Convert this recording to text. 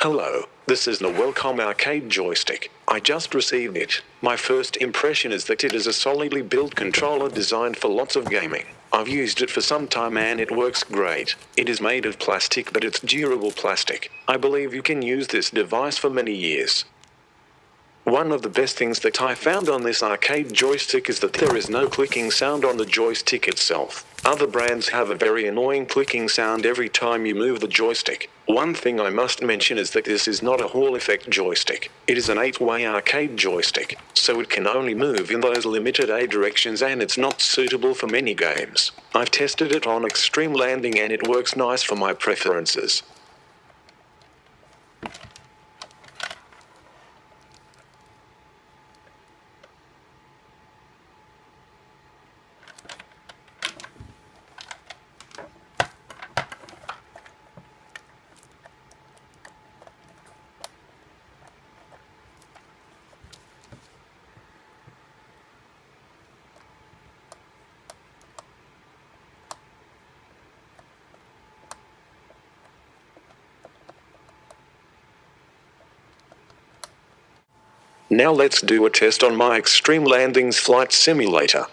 Hello, this is the Welcom Arcade Joystick. I just received it. My first impression is that it is a solidly built controller designed for lots of gaming. I've used it for some time and it works great. It is made of plastic, but it's durable plastic. I believe you can use this device for many years. One of the best things that I found on this arcade joystick is that there is no clicking sound on the joystick itself. Other brands have a very annoying clicking sound every time you move the joystick. One thing I must mention is that this is not a Hall effect joystick. It is an 8-way arcade joystick, so it can only move in those limited A directions and it's not suitable for many games. I've tested it on extreme landing and it works nice for my preferences. Now let's do a test on my Extreme Landings flight simulator.